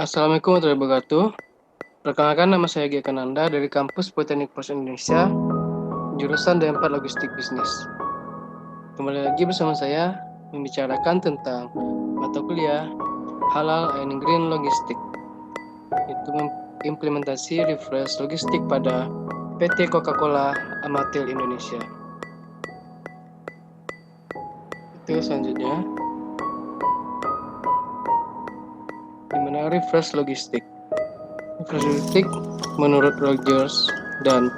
Assalamualaikum warahmatullahi wabarakatuh. Perkenalkan, nama saya Gia Kananda dari Kampus Politeknik Pos Indonesia, jurusan D4 Logistik Bisnis. Kembali lagi bersama saya membicarakan tentang mata kuliah Halal and Green Logistik, itu implementasi refresh logistik pada PT Coca-Cola Amatil Indonesia. Itu selanjutnya, dimana refresh logistik. Refresh logistik menurut Rogers dan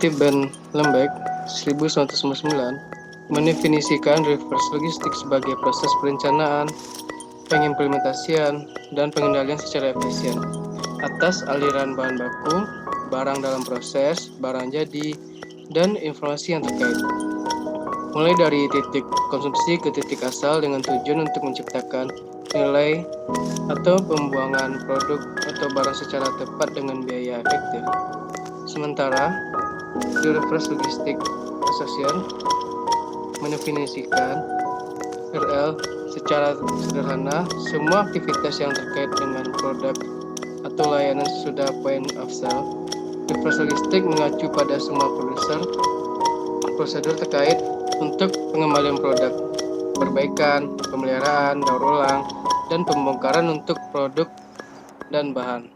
Tibben Lembek 1999 mendefinisikan reverse logistik sebagai proses perencanaan, pengimplementasian, dan pengendalian secara efisien atas aliran bahan baku, barang dalam proses, barang jadi, dan informasi yang terkait. Mulai dari titik konsumsi ke titik asal dengan tujuan untuk menciptakan nilai atau pembuangan produk atau barang secara tepat dengan biaya efektif. Sementara, The Reverse Logistic Association mendefinisikan RL secara sederhana semua aktivitas yang terkait dengan produk atau layanan sesudah point of sale. Reverse Logistic mengacu pada semua prosedur terkait untuk pengembalian produk, perbaikan, pemeliharaan, daur ulang, dan pembongkaran untuk produk dan bahan.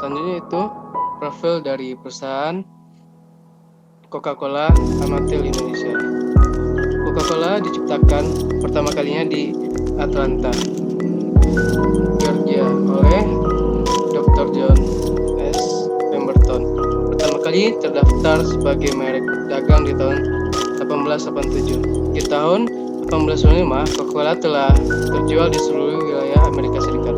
Selanjutnya itu profil dari perusahaan Coca-Cola Amatil Indonesia. Coca-Cola diciptakan pertama kalinya di Atlanta, Georgia oleh Dr. John S. Pemberton. Pertama kali terdaftar sebagai merek dagang di tahun 1887. Di tahun 1895, Coca-Cola telah terjual di seluruh wilayah Amerika Serikat.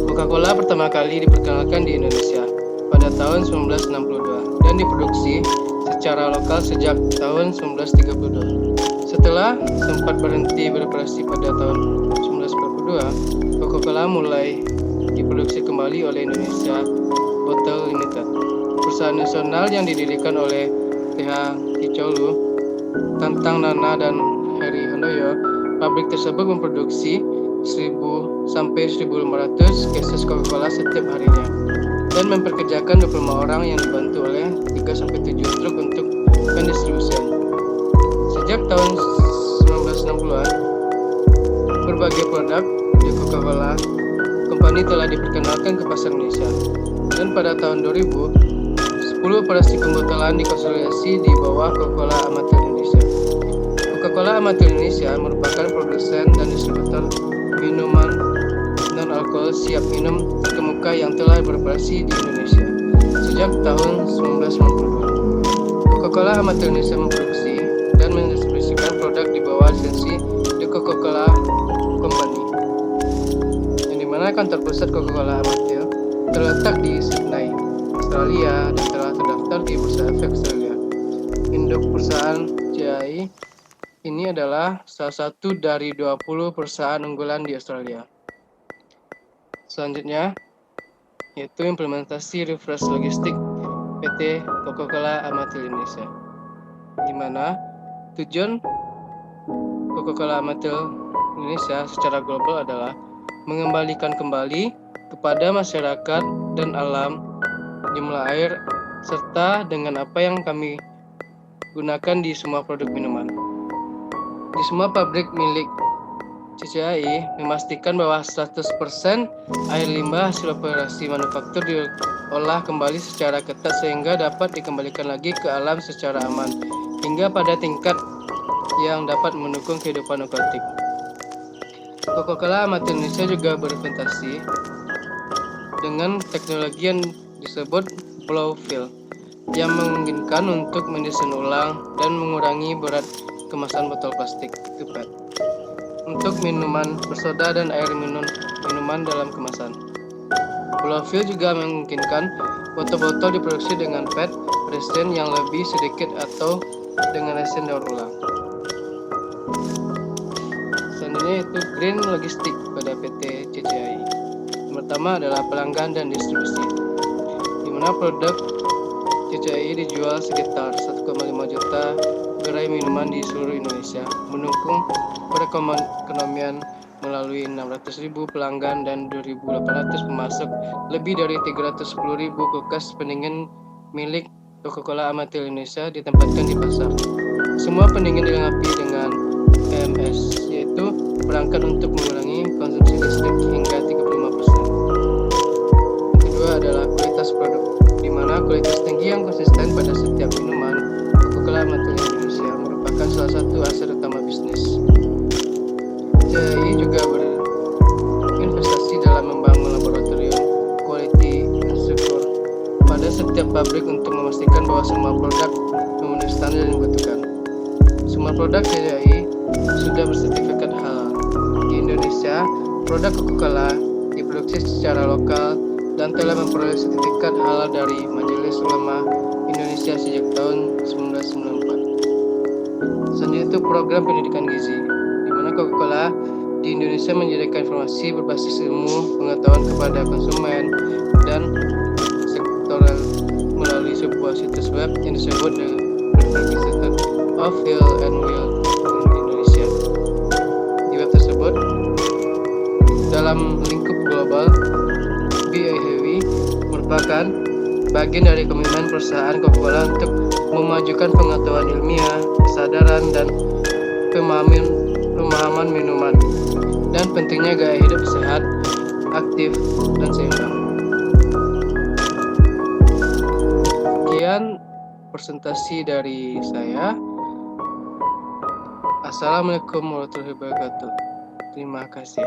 Coca-Cola pertama kali diperkenalkan di Indonesia pada tahun 1962 dan diproduksi secara lokal sejak tahun 1932. Setelah sempat berhenti beroperasi pada tahun 1942, Coca-Cola mulai diproduksi kembali oleh Indonesia Bottle Limited, perusahaan nasional yang didirikan oleh T.H. Kicolu, Tantang Nana, dan Heri Handoyo. Pabrik tersebut memproduksi 1.000 sampai 1.500 cases Coca-Cola setiap harinya dan memperkerjakan 25 orang yang dibantu oleh 3 sampai 7 truk untuk pendistribusian. Sejak tahun 1960-an, berbagai produk di Coca-Cola Company telah diperkenalkan ke pasar Indonesia, dan pada tahun 2000, 10 operasi pembotolan dikonsolidasi di bawah Coca-Cola Amatil Indonesia. Coca-Cola Amatil Indonesia merupakan produsen dan distributor minuman non-alkohol siap minum terkemuka yang telah beroperasi di Indonesia sejak tahun 1992. Coca-Cola Amatil Indonesia memproduksi dan mendistribusikan produk di bawah lisensi The Coca-Cola Company, yang dimana kantor pusat Coca-Cola Amatil terletak di Sydney, Australia, dan telah terdaftar di Bursa Efek Australia. Induk perusahaan CAI ini adalah salah satu dari 20 perusahaan unggulan di Australia. Selanjutnya, yaitu implementasi refresh logistik PT Coca-Cola Amatil Indonesia, di mana tujuan Coca-Cola Amatil Indonesia secara global adalah mengembalikan kembali kepada masyarakat dan alam jumlah air serta dengan apa yang kami gunakan di semua produk minuman. Di semua pabrik milik CCAI memastikan bahwa 100% air limbah hasil operasi manufaktur diolah kembali secara ketat sehingga dapat dikembalikan lagi ke alam secara aman hingga pada tingkat yang dapat mendukung kehidupan akuatik. Coca-Cola Amatil Indonesia juga berinvestasi dengan teknologi yang disebut blow fill yang memungkinkan untuk mendesain ulang dan mengurangi berat kemasan botol plastik PET untuk minuman bersoda dan air minuman dalam kemasan. Blow fill juga memungkinkan botol-botol diproduksi dengan PET resin yang lebih sedikit atau dengan resin daur ulang. Selanjutnya itu green logistik pada PT CCAI. Yang pertama adalah pelanggan dan distribusi, di mana produk CCAI dijual sekitar 1,5 juta gerai minuman di seluruh Indonesia, mendukung perekonomian melalui 600.000 pelanggan dan 2.800 pemasok, lebih dari 310.000 kulkas pendingin milik Coca-Cola Amatil Indonesia ditempatkan di pasar. Semua pendingin dilengkapi dengan EMS, yaitu perangkat untuk mengurangi konsumsi listrik hingga 35%. Yang kedua adalah kualitas produk, di mana kualitas tinggi yang konsisten pada setiap minuman Coca-Cola Amatil Indonesia merupakan salah satu aset utama bisnis. CAI juga berinvestasi dalam membangun laboratorium quality assurance pada setiap pabrik untuk memastikan bahwa semua produk memenuhi standar yang dibutuhkan. Semua produk CAI sudah bersertifikat halal. Di Indonesia, produk Coca-Cola diproduksi secara lokal dan telah memperoleh sertifikat halal dari Majelis Ulama Indonesia sejak tahun 1994. Selanjutnya itu program pendidikan gizi, di mana Coca-Cola di Indonesia menyediakan informasi berbasis ilmu pengetahuan kepada konsumen dan sektoral melalui sebuah situs web yang disebut The Institute of Health and Wellbeing Indonesia. Di web tersebut, dalam lingkup global, BAHW merupakan bagian dari komitmen perusahaan Coca-Cola untuk memajukan pengetahuan ilmiah, kesadaran, dan pemahaman minuman, dan pentingnya gaya hidup sehat, aktif, dan seimbang. Sekian presentasi dari saya. Assalamualaikum warahmatullahi wabarakatuh. Terima kasih.